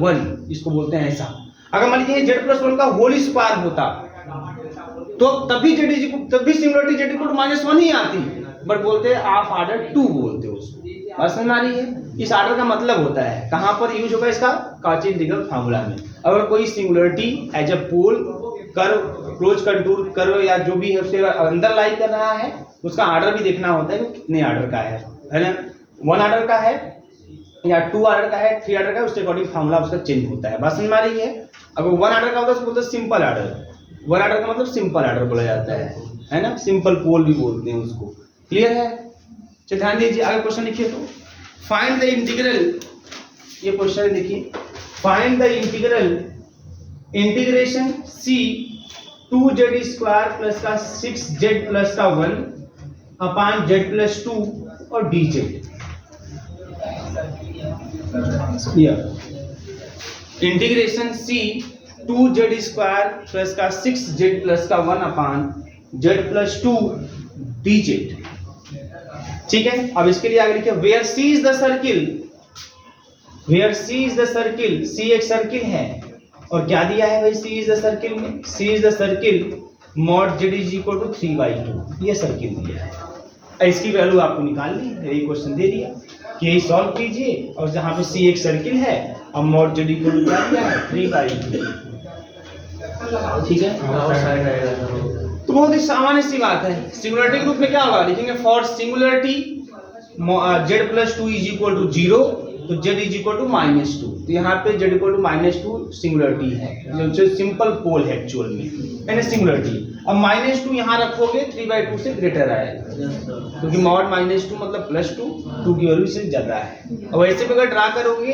1, इसको बोलते हैं ऐसा। अगर मान लीजिए z+1 का होल स्क्वायर होता तो तभी सिंगुलरिटी z=-1 ही आती, बट बोलते हैं ऑफ ऑर्डर 2 बोलते हैं उसको। बस समझ आ रही है? इस ऑर्डर का मतलब होता है कहां पर यूज होगा इसका, कॉची इंटीग्रल फार्मूला में। अगर कोई singularity as a pole curve, close contour curve या जो भी है उसके अंदर लाई कर रहा है, उसका ऑर्डर भी देखना होता है कि कितने ऑर्डर का है ना, 1 ऑर्डर का है या 2 ऑर्डर का है, 3 ऑर्डर का है, उसके अकॉर्डिंग फार्मूला उसका चेंज होता है। बात समझ में आ रही है? अगर 1 ऑर्डर का होता है उसको बोलते हैं सिंपल ऑर्डर। 1 ऑर्डर का मतलब सिंपल ऑर्डर बोला जाता है ना, सिंपल पोल भी बोलते हैं उसको। क्लियर है? चलिए ध्यान दीजिए, आगे क्वेश्चन लिखिए। तो फाइंड द इंटीग्रल, ये क्वेश्चन देखिए, find the integration c 2z² plus का 6z प्लस का 1 अपान z+2 और dz। Integration c 2z² plus का 6z प्लस का 1 अपान z+2 dz। ठीक है, अब इसके लिए आगे लिखिए where c is the circle, where c is the circle, c एक सर्किल है और क्या दिया है भाई, c इज द सर्किल में, c is the circle mod z is equal to 3/2, ये सर्किल दिया है। इसकी वैल्यू आपको निकालनी है, यही क्वेश्चन दे दिया कि यही सॉल्व कीजिए, और जहां पे c एक सर्किल है और mod z इक्वल टू क्या दिया है 3/2। ठीक है, तो बहुत ही सामान्य सी बात है। सिंगुलरिटी ग्रुप में क्या होगा, लिखेंगे for singularity z+2 is equal to 0, तो z इज इक्वल टू -2, तो यहाँ पे z इक्वल टू -2 सिंगुलरिटी है, जो सिंपल पोल है एक्चुअल में, यानी सिंगुलरिटी। अब -2 यहाँ रखोगे 3/2 से ग्रेटर आएगा, क्योंकि मॉड -2 मतलब +2, 2 की वैल्यू से ज्यादा है। अब ऐसे में अगर ड्रा करोगे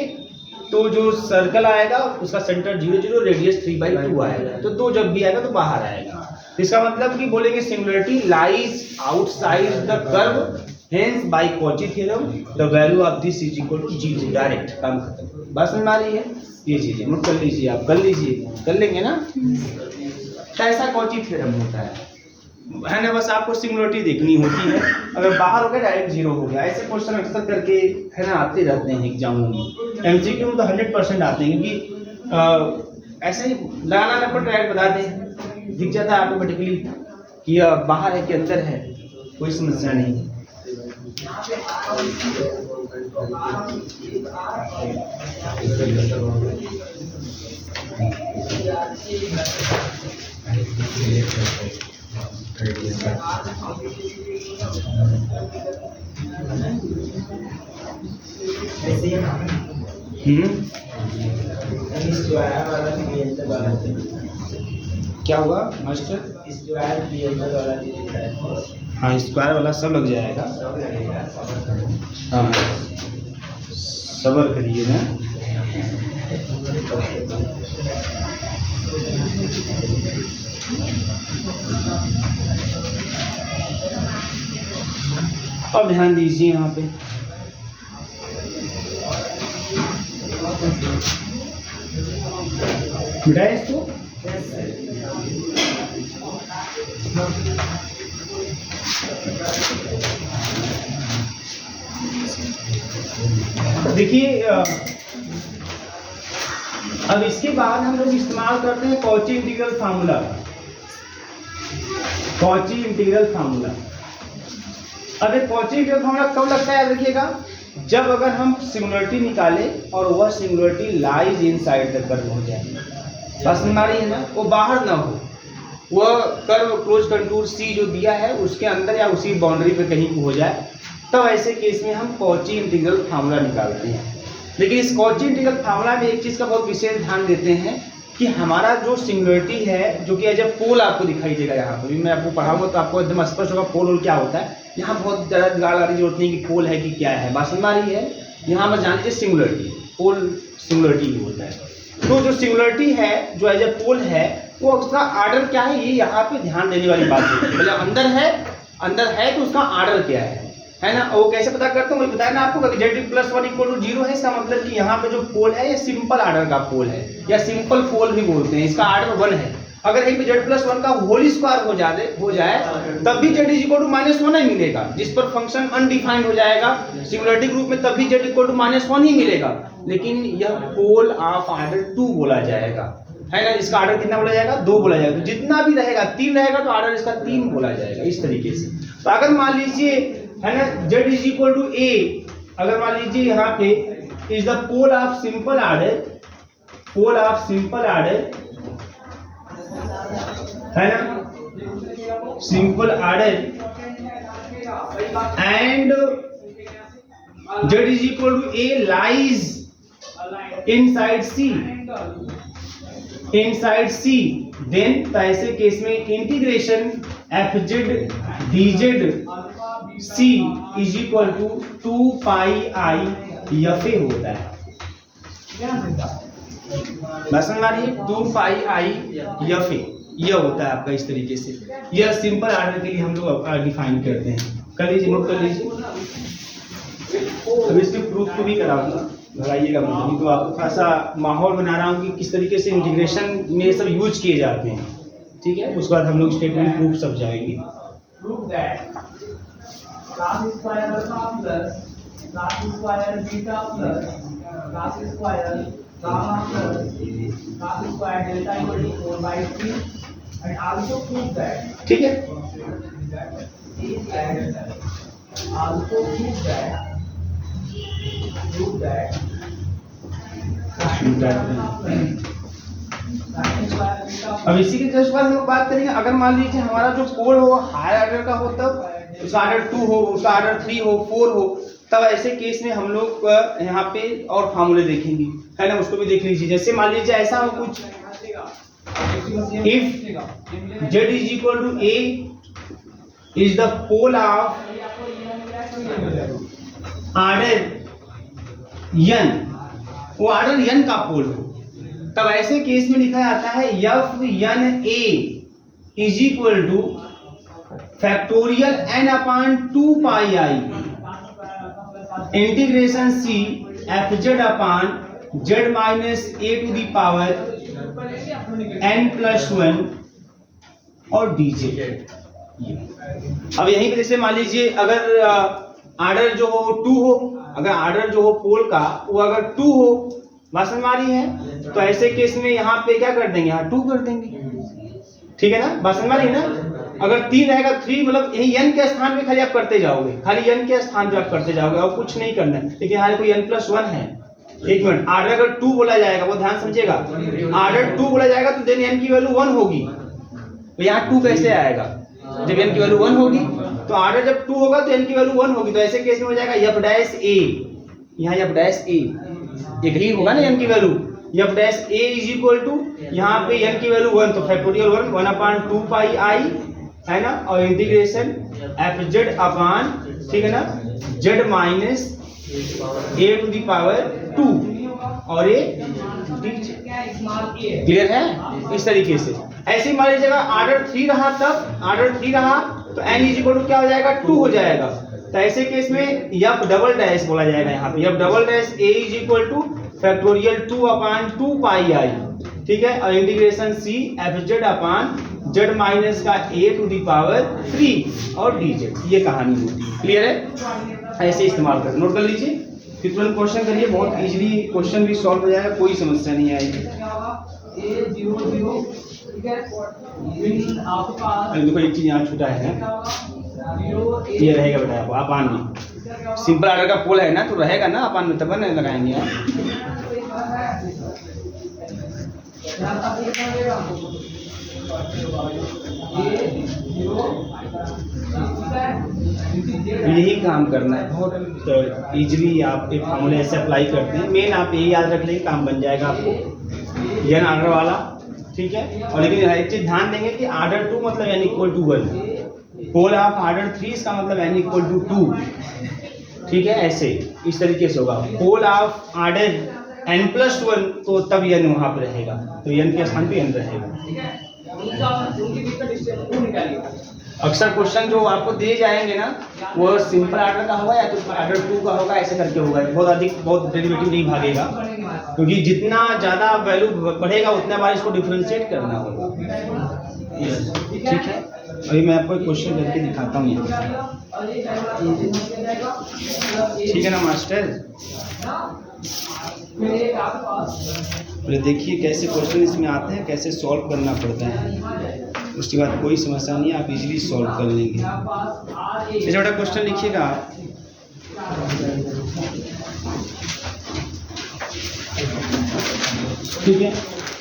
तो जो सर्कल आएगा उसका सेंटर 0 0, रेडियस 3/2 आएगा, तो 2 जब भी आएगा तो बाहर आएगा। इसका मतलब कि बोलेंगे singularity lies outside the curve, hence by Cauchy theorem the value of this is equal to 0, direct काम खत्म। बस समझ में आ रही है? ये चीजें नोट कर लीजिए, आप कर लीजिए, कर लेंगे ना, कैसा कॉची थ्योरम होता है ना। बस आपको सिंगुलरिटी देखनी होती है, अगर बाहर हो गया डायरेक्ट 0 हो गया। ऐसे क्वेश्चन अक्सर करके है ना आते रहते हैं एग्जामों में, एमसीक्यू में तो 100% आते हैं, क्योंकि ऐसे ही लगाना नंबर डायरेक्ट बता दें, दिख जाता है ऑटोमेटिकली कि बाहर है कि अंदर है, कोई समस्या नहीं है। क्या हुआ मास्टर? हाँ, स्क्वायर वाला सब लग जाएगा। हाँ, सबर करिए ना। अब ध्यान दीजिए यहाँ पे, मिटाए इसको। देखिए अब इसके बाद हम लोग इस्तेमाल करते हैं Cauchy integral formula. Cauchy integral formula, अगर कॉची इंटीग्रल फार्मूला कब लगता है याद रखिएगा, जब अगर हम सिंगुलरिटी निकाले और वह singularity lies inside the curve हो जाए। बस समझ आ रही है ना, वो बाहर ना हो, वह कर्व क्लोज कंटूर सी जो दिया है उसके अंदर या उसी बाउंड्री पे कहीं हो जाए, तब ऐसे केस में हम कॉची इंटीग्रल फार्मूला निकालते हैं। लेकिन इस कॉची इंटीग्रल फार्मूला में एक चीज का बहुत विशेष ध्यान देते हैं कि हमारा जो सिंगुलरिटी है, जो कि एज ए पोल आपको दिखाई देगा, यहाँ पर भी मैं आपको पढ़ाऊंगा तो आपको एकदम स्पष्ट होगा पोल क्या होता है। यहाँ बहुत ज़्यादा दिमाग लगाने की जरूरत नहीं कि पोल है कि क्या है, बात समझ आ रही है। यहाँ पर जान लीजिए सिंगुलरिटी, पोल सिंगुलरिटी ही होता है। तो जो सिंगुलरिटी है, जो एज ए पोल है, वो उसका ऑर्डर क्या है, ये यहाँ पे ध्यान देने वाली बात है। मतलब अंदर है तो उसका ऑर्डर क्या है ना। वो कैसे पता करते हैं, वही बताया ना आपको कि z+1 इक्वल टू 0 है। इसका मतलब कि यहाँ पे जो पोल है ये सिंपल ऑर्डर का पोल है, या सिंपल पोल भी बोलते हैं, इसका ऑर्डर 1 है। अगर यहीं पे z+1 का होल स्क्वायर हो जाए तब भी z -1 ही मिलेगा, जिस पर फंक्शन अनडिफाइंड हो जाएगा सिंगुलरिटी ग्रुप में, तब भी z -1 ही मिलेगा, लेकिन यह पोल ऑफ ऑर्डर 2 बोला जाएगा, है ना। इसका ऑर्डर कितना बोला जाएगा? 2 बोला जाएगा। तो जितना भी रहेगा 3 रहेगा तो ऑर्डर इसका 3 बोला जाएगा, इस तरीके से। तो अगर मान लीजिए, है ना, z a, अगर मान लीजिए यहाँ पे is the pole of simple order, pole of simple order, है ना, simple order, and z a lies inside C, inside C, then तो ऐसे केस में integration fz dz C is equal to 2 pi i fa होता है। बस समझ आ रही है? 2 पाई आई fa यह होता है आपका इस तरीके से। यह सिंपल ऑर्डर के लिए हम लोग डिफाइन करते हैं। कर लीजिए, नोट कर लीजिए। अब इसके प्रूफ को भी कराऊंगा, लगाइएगा मतलब, तो आपको खासा माहौल बना रहा हूँ कि किस तरीके से इंटीग्रेशन में सब यूज किए जाते हैं, ठीक है। उसके बाद हम लोग स्टेटमेंट प्रूफ सब जाएंगे। Prove that cos square alpha plus cos square beta plus cos square gamma plus cos square delta equal to 4/3, and also prove that, ठीक है, also prove that अब इसी के जस्ट बाद हम लोग बात करेंगे। अगर मान लीजिए हमारा जो पोल हो हायर ऑर्डर का हो, तब उसका ऑर्डर 2 हो, उसका ऑर्डर 3 हो, 4 हो, तब ऐसे केस में हम लोग यहाँ पे और फार्मूले देखेंगे, है ना, उसको भी देख लीजिए। जैसे मान लीजिए ऐसा हो कुछ, if z is equal to a is the pole of order n, वो ऑर्डर n का पोल हो, तब ऐसे केस में लिखा जाता है F N A is equal to factorial n upon 2 pi i integration c F Z upon Z minus A to the power n+1 और dz। अब यहीं पे जैसे मान लीजिए अगर ऑर्डर जो हो 2 हो, अगर ऑर्डर जो हो पोल का वो अगर 2 हो, बात समझ आ रही है, तो ऐसे केस में यहाँ पे क्या कर देंगे, यहाँ 2 कर देंगे, ठीक है ना, बात समझ आ रही है ना। अगर 3 रहेगा 3, मतलब यही n के स्थान पे खाली आप करते जाओगे, खाली n के स्थान पे आप करते जाओगे और कुछ नहीं करना है। लेकिन यहाँ कोई n+1 है, एक मिनट, ऑर्डर अगर 2 बोला जाएगा, वो ध्यान समझिएगा, ऑर्डर 2 बोला जाएगा तो देन n की वैल्यू 1 होगी, तो यहाँ 2 कैसे आएगा, जब n की वैल्यू 1 होगी, तो ऑर्डर जब 2 होगा तो n की वैल्यू 1 होगी, तो ऐसे केस में हो जाएगा f डैश a, यहाँ f डैश a एक ही होगा ना n की value, f dash a is equal to यहाँ पे n की वैल्यू 1, तो फैक्टोरियल 1 अपॉन 2 पाई आई, है ना, और इंटीग्रेशन एफ जेड अपॉन, ठीक है ना, Z minus A to the power 2 और ए, क्लियर है। इस तरीके से ऐसे ही मान लीजिएगा ऑर्डर 3 रहा, तब ऑर्डर 3 रहा तो n इज इक्वल टू क्या हो जाएगा, 2 हो जाएगा, तो ऐसे केस में f डबल डैश बोला जाएगा, यहाँ पे f double dash a is equal to factorial 2 upon 2 pi आई, ठीक है, और integration c F Z upon Z minus का a टू दी पावर 3 और dz। ये कहानी होती है, क्लियर है। ऐसे इस्तेमाल कर, नोट कर लीजिए, फिर तुरंत क्वेश्चन करिए, बहुत इजीली क्वेश्चन भी सॉल्व हो जाएगा, कोई समस्या नहीं आएगी। देखो एक चीज यहाँ छूटा है, ये रहेगा बेटा, अपान में सिंपल ऑर्डर का पोल है ना, तो रहेगा ना अपान में, तब ना लगाएंगे आप। यही काम करना है, बहुत इजीली आप एक फॉर्मूले ऐसे अप्लाई करते हैं। मेन आप यही याद रख लेंगे, काम बन जाएगा आपको, ये ऑर्डर वाला, ठीक है। और लेकिन एक चीज ध्यान देंगे कि ऑर्डर 2 मतलब n equal to 1, pole of order 3 इसका मतलब n इक्वल टू 2, ठीक है। ऐसे इस तरीके से होगा, पोल ऑफ ऑर्डर n+1 तो तब n वहां पर रहेगा, तो n के स्थान पे n रहेगा। अक्सर क्वेश्चन जो आपको दिए जाएंगे ना वो सिंपल आर्डर का होगा या तो आर्डर 2 का होगा, ऐसे करके होगा। बहुत डेरिवेटिव नहीं भागेगा, क्योंकि जितना ज़्यादा वैल्यू बढ़ेगा उतना बार इसको डिफरेंशिएट करना होगा। ठीक है, अभी मैं आपको एक क्वेश्चन करके दिखाता हूँ। ठीक है ना मास्टर? अरे देखिए कैसे क्वेश्चन इसमें आते हैं, कैसे सॉल्व करना पड़ता है। उसके बाद कोई समस्या नहीं, आप इजीली सॉल्व कर लेंगे। ये छोटा क्वेश्चन लिखिएगा आप। ठीक है,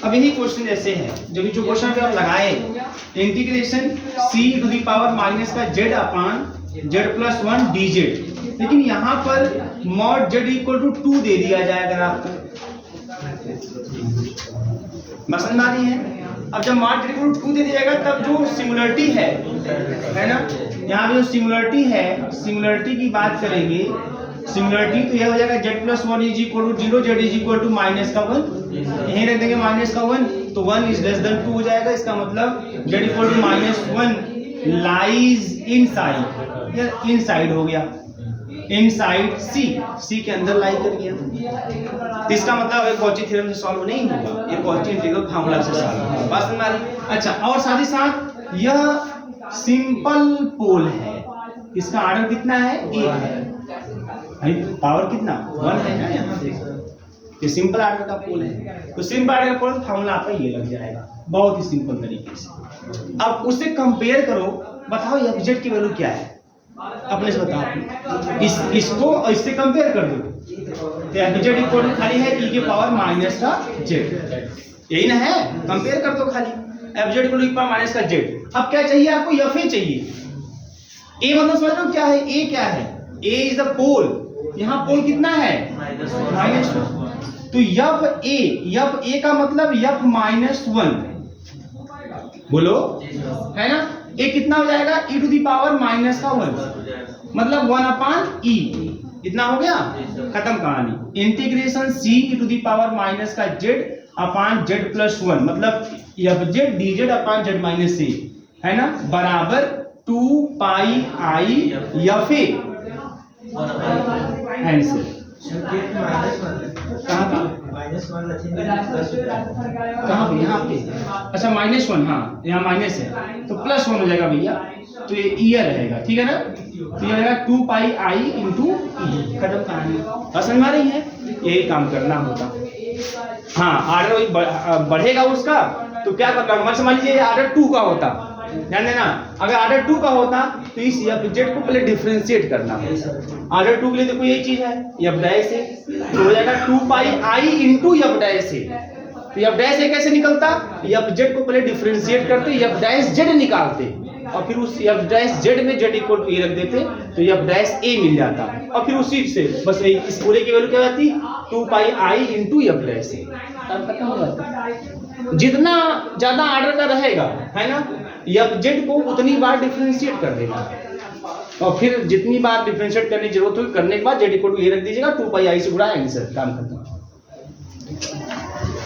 अब यही क्वेश्चन जैसे है जो क्वेश्चन पे आप लगाए, integration c to the power minus का z अपान z+1 dz, लेकिन यहाँ पर मॉड z इक्वल टू 2 दे दिया जाएगा आपको। समझ आ रही है? अब जब मॉड z इक्वल टू 2 दे दिया जाएगा तब जो सिमिलरिटी है ना, यहाँ पे जो सिमिलरिटी है, सिमिलरिटी की बात करेंगे। सिमिलरिटी तो यह हो जाएगा z+1 is equal to 0, z is equal to -1, यहीं रख देंगे -1, तो 1 इज लेस देन 2 हो जाएगा। इसका मतलब z equal to -1 lies inside, या इनसाइड हो गया, इनसाइड c के अंदर लाई कर गया। तो इसका मतलब एक कॉची थ्योरम से सॉल्व नहीं होगा, ये कॉची इंटीग्रल फार्मूला से सॉल्व होगा। बात समझ आ रही? अच्छा, और साथ ही साथ यह सिंपल पोल है, इसका ऑर्डर कितना है? 1 है, पावर कितना? 1 है ना यहाँ पे। ये सिंपल आर्डर का पोल है, तो सिंपल आर्डर का पोल फार्मूला आपका ये लग जाएगा, बहुत ही सिंपल तरीके से। अब उससे कंपेयर करो, बताओ ये z की वैल्यू क्या है, अपने से बताओ। इसको इससे कंपेयर कर दो, तो z इक्वल टू खाली है e के पावर माइनस का z, यही ना है? कंपेयर कर दो खाली, f z equal to e power minus का z। अब क्या चाहिए आपको? f a चाहिए। a मतलब समझ लो क्या है? a क्या है? a इज द पोल, यहाँ पोल कितना है? -1। तो यफ ए का मतलब f-1, बोलो, है ना? ए कितना हो जाएगा? e टू दी पावर -1, मतलब 1/e, इतना हो गया, खत्म कहानी। Integration c e to the power minus का z अपान z+1, मतलब fz dz अपान z-a, है ना, बराबर 2πi f a। आंसर कहाँ पे? यहाँ पे। अच्छा -1, हाँ यहाँ माइनस है तो +1 हो जाएगा भैया, तो ये ईयर रहेगा। ठीक है ना? तो ये रहेगा 2πi × खत्म कहानी। समझ में आ रही है? यही काम करना होता। हाँ, ऑर्डर बढ़ेगा उसका तो क्या करना होगा? समझ लीजिए ऑर्डर 2 का होता, ध्यान देना, अगर ऑर्डर 2 का होता तो इस f को पहले डिफरेंशिएट करना होगा। ऑर्डर 2 के लिए देखो यही चीज है, f' तो हो जाएगा 2πi × f'। तो f' कैसे निकलता? f को पहले डिफरेंशिएट करते, f' निकालते, और फिर उस f' में z इक्वल टू रख देते, तो f' मिल जाता, और फिर उसी से बस इस पूरे की वैल्यू क्या आती? 2πi × f'। खत्म हो जाता। जितना ज्यादा ऑर्डर का रहेगा, है ना, f को उतनी बार डिफरेंशिएट कर देगा, और फिर जितनी बार डिफरेंशिएट करने की जरूरत होगी करने के बाद z इक्वल टू रख दीजिएगा, 2πi से गुणा, आंसर, काम खत्म।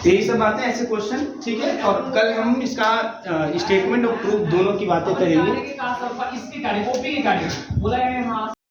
यही सब बातें, ऐसे क्वेश्चन। ठीक है, और कल हम इसका स्टेटमेंट और प्रूफ दोनों की बातें करेंगे।